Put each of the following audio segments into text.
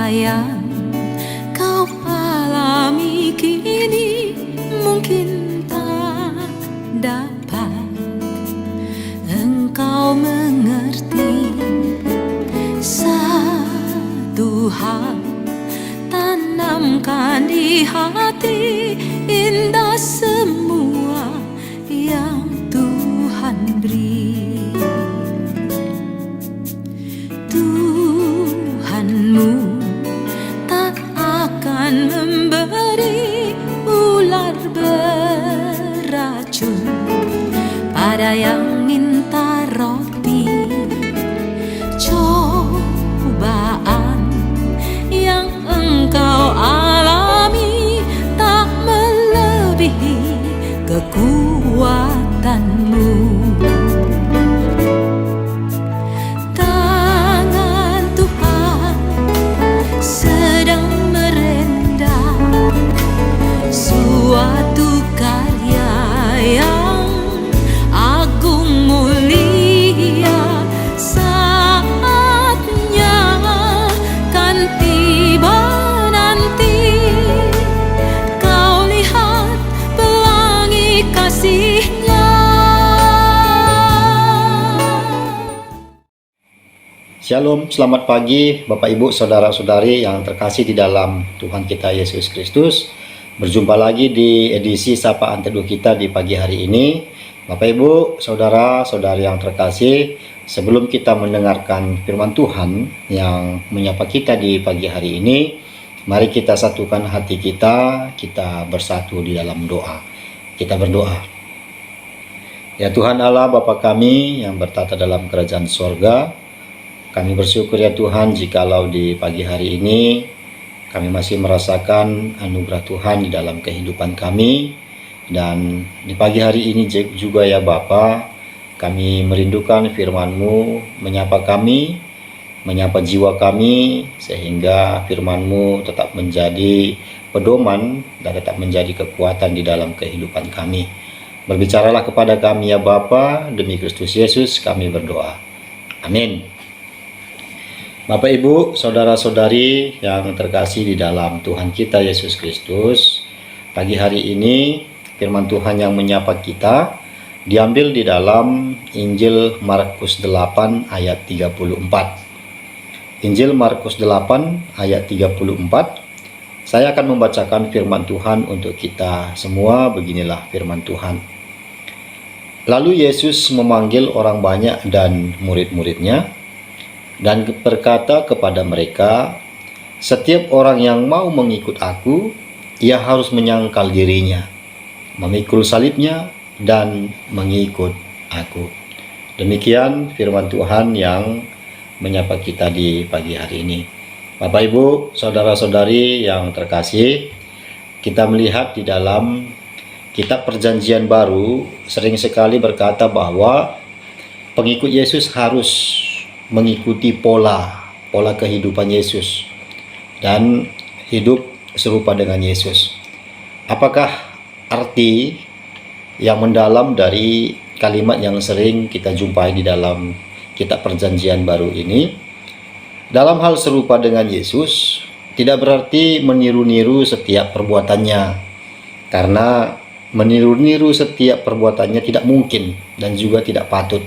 yang kau alami kini mungkin tak dapat engkau mengerti. Satu hal tanamkan di hati, indah semua yang Tuhan beri. Tuhanmu tak akan memberi ular beracun pada yang minta roti. Cobaan yang engkau alami tak melebihi kekuatanmu. Tangan Tuhan sedang merendah suatu karya yang agung mulia. Saatnya kan tiba nanti, kau lihat pelangi kasih-Nya. Shalom, selamat pagi Bapak Ibu Saudara-saudari yang terkasih di dalam Tuhan kita Yesus Kristus. Berjumpa lagi di edisi Sapaan Teduh kita di pagi hari ini. Bapak Ibu, Saudara-saudari yang terkasih, sebelum kita mendengarkan firman Tuhan yang menyapa kita di pagi hari ini, mari kita satukan hati kita bersatu di dalam doa. Kita berdoa. Ya Tuhan Allah Bapa kami yang bertata dalam kerajaan sorga, kami bersyukur ya Tuhan jikalau di pagi hari ini kami masih merasakan anugerah Tuhan di dalam kehidupan kami. Dan di pagi hari ini juga ya Bapa, kami merindukan firman-Mu menyapa kami, menyapa jiwa kami, sehingga firman-Mu tetap menjadi pedoman dan tetap menjadi kekuatan di dalam kehidupan kami. Berbicaralah kepada kami ya Bapa, demi Kristus Yesus kami berdoa. Amin. Bapak Ibu, Saudara-saudari yang terkasih di dalam Tuhan kita Yesus Kristus, pagi hari ini firman Tuhan yang menyapa kita diambil di dalam Injil Markus 8 ayat 34. Injil Markus 8 ayat 34. Saya akan membacakan firman Tuhan untuk kita semua. Beginilah firman Tuhan. Lalu Yesus memanggil orang banyak dan murid-muridnya dan berkata kepada mereka, "Setiap orang yang mau mengikut aku, ia harus menyangkal dirinya, memikul salibnya, dan mengikut aku." Demikian firman Tuhan yang menyapa kita di pagi hari ini. Bapak Ibu, Saudara-saudari yang terkasih, kita melihat di dalam kitab Perjanjian Baru sering sekali berkata bahwa pengikut Yesus harus mengikuti pola kehidupan Yesus dan hidup serupa dengan Yesus. Apakah arti yang mendalam dari kalimat yang sering kita jumpai di dalam kitab Perjanjian Baru ini? Dalam hal serupa dengan Yesus tidak berarti meniru-niru setiap perbuatannya, karena meniru-niru setiap perbuatannya tidak mungkin dan juga tidak patut,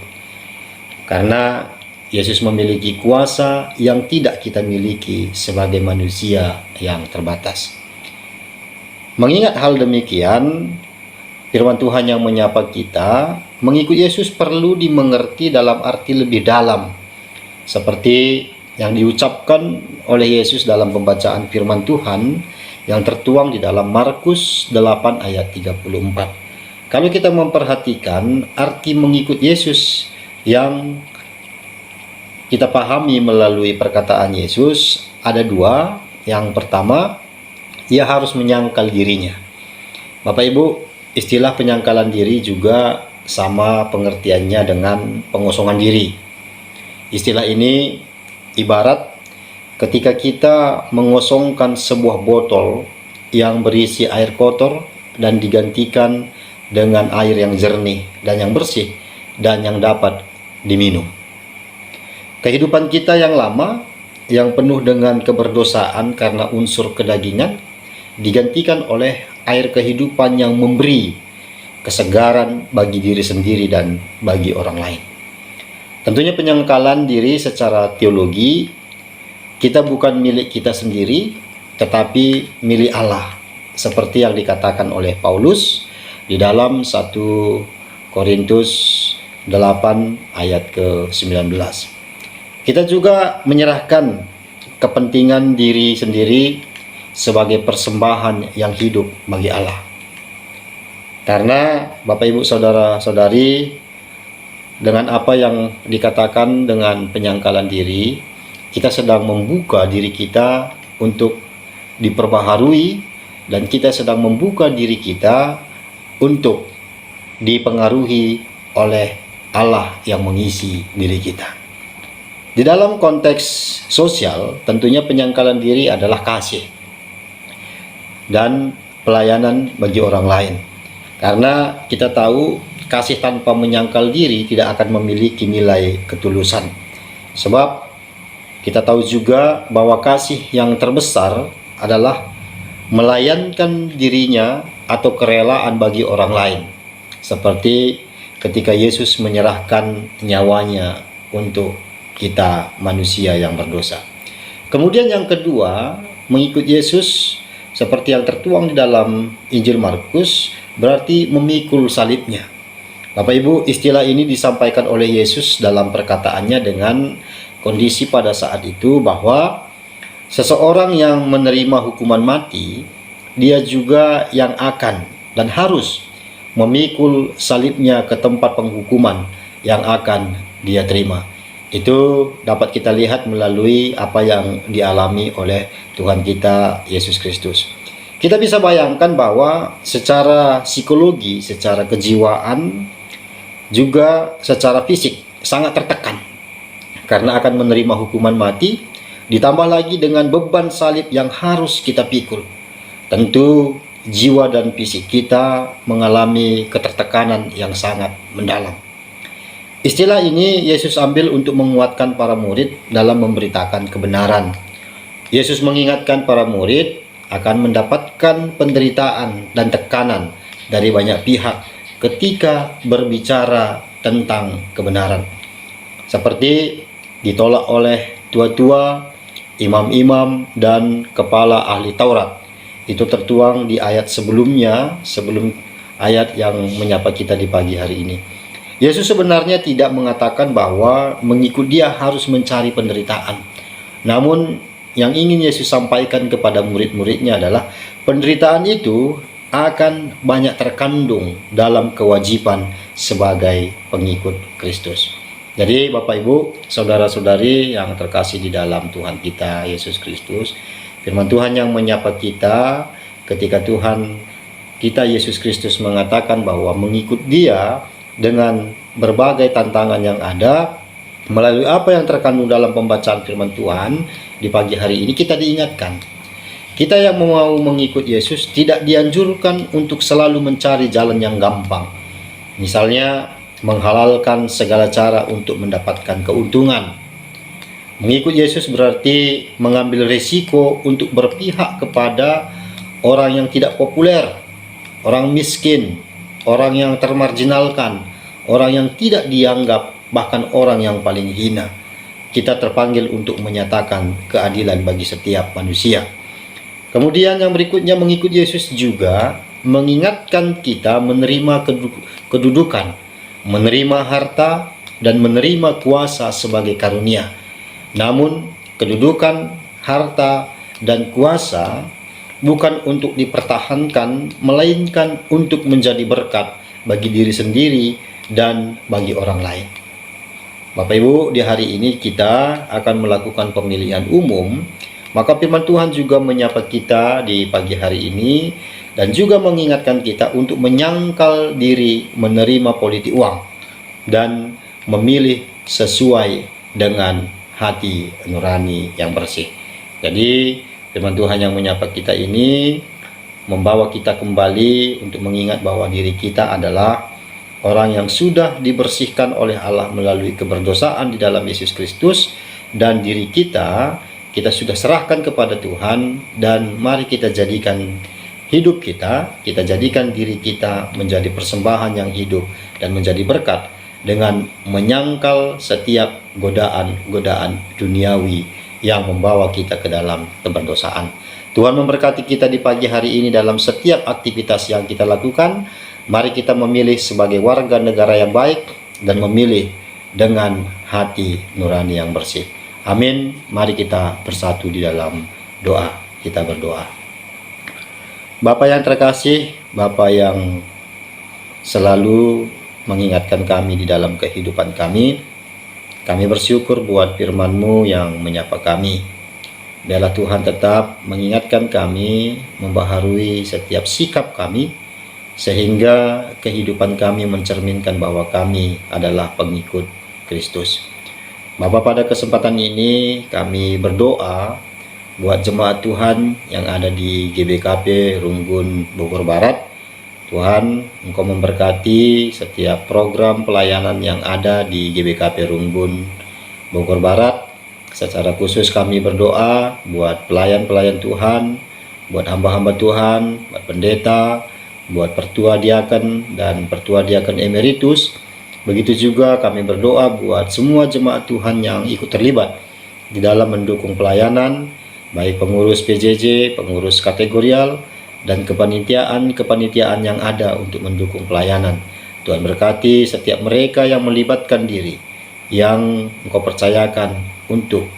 karena Yesus memiliki kuasa yang tidak kita miliki sebagai manusia yang terbatas. Mengingat hal demikian, firman Tuhan yang menyapa kita, mengikut Yesus perlu dimengerti dalam arti lebih dalam, seperti yang diucapkan oleh Yesus dalam pembacaan firman Tuhan yang tertuang di dalam Markus 8 ayat 34. Kalau kita memperhatikan arti mengikut Yesus yang kita pahami melalui perkataan Yesus, ada dua. Yang pertama, ia harus menyangkal dirinya. Bapak Ibu, istilah penyangkalan diri juga sama pengertiannya dengan pengosongan diri. Istilah ini ibarat ketika kita mengosongkan sebuah botol yang berisi air kotor dan digantikan dengan air yang jernih dan yang bersih dan yang dapat diminum. Kehidupan kita yang lama yang penuh dengan keberdosaan karena unsur kedagingan digantikan oleh air kehidupan yang memberi kesegaran bagi diri sendiri dan bagi orang lain. Tentunya penyangkalan diri secara teologi, kita bukan milik kita sendiri, tetapi milik Allah, seperti yang dikatakan oleh Paulus di dalam 1 Korintus 8 ayat ke-19. Kita juga menyerahkan kepentingan diri sendiri sebagai persembahan yang hidup bagi Allah. Karena Bapak Ibu Saudara-saudari, dengan apa yang dikatakan dengan penyangkalan diri, kita sedang membuka diri kita untuk diperbaharui, dan kita sedang membuka diri kita untuk dipengaruhi oleh Allah yang mengisi diri kita. Di dalam konteks sosial, tentunya penyangkalan diri adalah kasih dan pelayanan bagi orang lain. Karena kita tahu kasih tanpa menyangkal diri tidak akan memiliki nilai ketulusan. Sebab kita tahu juga bahwa kasih yang terbesar adalah melayankan dirinya atau kerelaan bagi orang lain. Seperti ketika Yesus menyerahkan nyawanya untuk kita manusia yang berdosa. Kemudian yang kedua, mengikut Yesus seperti yang tertuang di dalam Injil Markus berarti memikul salibnya. Bapak Ibu, istilah ini disampaikan oleh Yesus dalam perkataannya dengan kondisi pada saat itu bahwa seseorang yang menerima hukuman mati, dia juga yang akan dan harus memikul salibnya ke tempat penghukuman yang akan dia terima. Itu dapat kita lihat melalui apa yang dialami oleh Tuhan kita Yesus Kristus. Kita bisa bayangkan bahwa secara psikologi, secara kejiwaan, juga secara fisik sangat tertekan karena akan menerima hukuman mati, ditambah lagi dengan beban salib yang harus kita pikul. Tentu jiwa dan fisik kita mengalami ketertekanan yang sangat mendalam. Istilah ini Yesus ambil untuk menguatkan para murid dalam memberitakan kebenaran. Yesus mengingatkan para murid akan mendapatkan penderitaan dan tekanan dari banyak pihak ketika berbicara tentang kebenaran, seperti ditolak oleh tua-tua, imam-imam, dan kepala ahli Taurat. Itu tertuang di ayat sebelumnya, sebelum ayat yang menyapa kita di pagi hari ini. Yesus sebenarnya tidak mengatakan bahwa mengikut Dia harus mencari penderitaan. Namun yang ingin Yesus sampaikan kepada murid-muridnya adalah penderitaan itu akan banyak terkandung dalam kewajiban sebagai pengikut Kristus. Jadi Bapak Ibu, saudara-saudari yang terkasih di dalam Tuhan kita Yesus Kristus, firman Tuhan yang menyapa kita ketika Tuhan kita Yesus Kristus mengatakan bahwa mengikut Dia dengan berbagai tantangan yang ada, melalui apa yang terkandung dalam pembacaan firman Tuhan di pagi hari ini, kita diingatkan. Kita yang mau mengikut Yesus tidak dianjurkan untuk selalu mencari jalan yang gampang. Misalnya, menghalalkan segala cara untuk mendapatkan keuntungan. Mengikut Yesus berarti mengambil risiko untuk berpihak kepada orang yang tidak populer, orang miskin, orang yang termarginalkan, orang yang tidak dianggap, bahkan orang yang paling hina. Kita terpanggil untuk menyatakan keadilan bagi setiap manusia. Kemudian yang berikutnya, mengikut Yesus juga mengingatkan kita menerima kedudukan, menerima harta, dan menerima kuasa sebagai karunia. Namun kedudukan, harta, dan kuasa bukan untuk dipertahankan, melainkan untuk menjadi berkat bagi diri sendiri dan bagi orang lain. Bapak Ibu, di hari ini kita akan melakukan pemilihan umum. Maka firman Tuhan juga menyapa kita di pagi hari ini dan juga mengingatkan kita untuk menyangkal diri menerima politik uang dan memilih sesuai dengan hati nurani yang bersih. Jadi firman Tuhan yang menyapa kita ini membawa kita kembali untuk mengingat bahwa diri kita adalah orang yang sudah dibersihkan oleh Allah melalui keberdosaan di dalam Yesus Kristus, dan diri kita kita sudah serahkan kepada Tuhan, dan mari kita jadikan hidup kita jadikan diri kita menjadi persembahan yang hidup dan menjadi berkat dengan menyangkal setiap godaan-godaan duniawi yang membawa kita ke dalam perdosaan. Tuhan memberkati kita di pagi hari ini dalam setiap aktivitas yang kita lakukan. Mari kita memilih sebagai warga negara yang baik dan memilih dengan hati nurani yang bersih. Amin. Mari kita bersatu di dalam doa. Kita berdoa. Bapa yang terkasih, Bapa yang selalu mengingatkan kami di dalam kehidupan kami bersyukur buat firman-Mu yang menyapa kami. Biarlah Tuhan tetap mengingatkan kami, membaharui setiap sikap kami, sehingga kehidupan kami mencerminkan bahwa kami adalah pengikut Kristus. Bapa, pada kesempatan ini kami berdoa buat jemaat Tuhan yang ada di GBKP Runggun Bogor Barat. Tuhan, Engkau memberkati setiap program pelayanan yang ada di GBKP Runggun Bogor Barat. Secara khusus kami berdoa buat pelayan-pelayan Tuhan, buat hamba-hamba Tuhan, buat pendeta, buat pertua diaken dan pertua diaken emeritus. Begitu juga kami berdoa buat semua jemaat Tuhan yang ikut terlibat di dalam mendukung pelayanan, baik pengurus PJJ, pengurus kategorial, dan kepanitiaan yang ada untuk mendukung pelayanan. Tuhan berkati setiap mereka yang melibatkan diri, yang Engkau percayakan untuk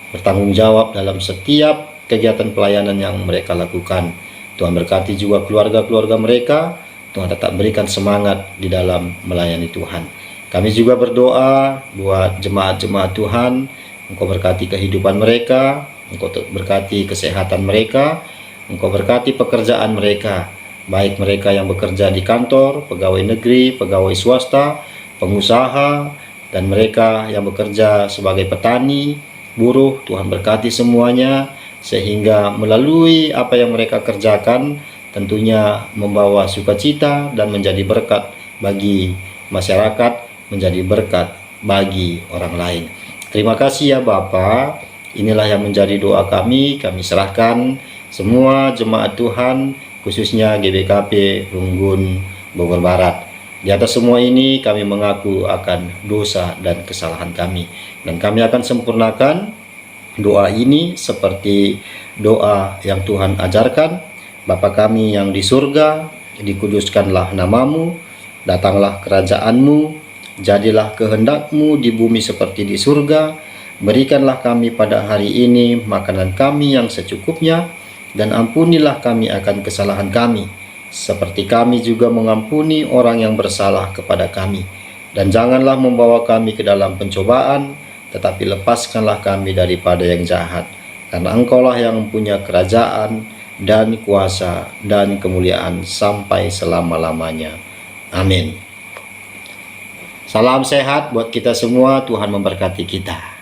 bertanggung jawab dalam setiap kegiatan pelayanan yang mereka lakukan. Tuhan berkati juga keluarga-keluarga mereka. Tuhan tetap berikan semangat di dalam melayani Tuhan. Kami juga berdoa buat jemaat-jemaat Tuhan. Engkau berkati kehidupan mereka, Engkau berkati kesehatan mereka, Engkau berkati pekerjaan mereka, baik mereka yang bekerja di kantor, pegawai negeri, pegawai swasta, pengusaha, dan mereka yang bekerja sebagai petani, buruh. Tuhan berkati semuanya, sehingga melalui apa yang mereka kerjakan tentunya membawa sukacita dan menjadi berkat bagi masyarakat, menjadi berkat bagi orang lain. Terima kasih ya Bapa. Inilah yang menjadi doa kami. Kami serahkan semua jemaat Tuhan, khususnya GBKP Runggun Bogor Barat. Di atas semua ini kami mengaku akan dosa dan kesalahan kami, dan kami akan sempurnakan doa ini seperti doa yang Tuhan ajarkan. Bapa kami yang di surga, dikuduskanlah namamu, datanglah kerajaanmu, jadilah kehendak-Mu di bumi seperti di surga. Berikanlah kami pada hari ini makanan kami yang secukupnya, dan ampunilah kami akan kesalahan kami, seperti kami juga mengampuni orang yang bersalah kepada kami. Dan janganlah membawa kami ke dalam pencobaan, tetapi lepaskanlah kami daripada yang jahat. Karena Engkaulah yang mempunyai kerajaan dan kuasa dan kemuliaan sampai selama-lamanya. Amin. Salam sehat buat kita semua. Tuhan memberkati kita.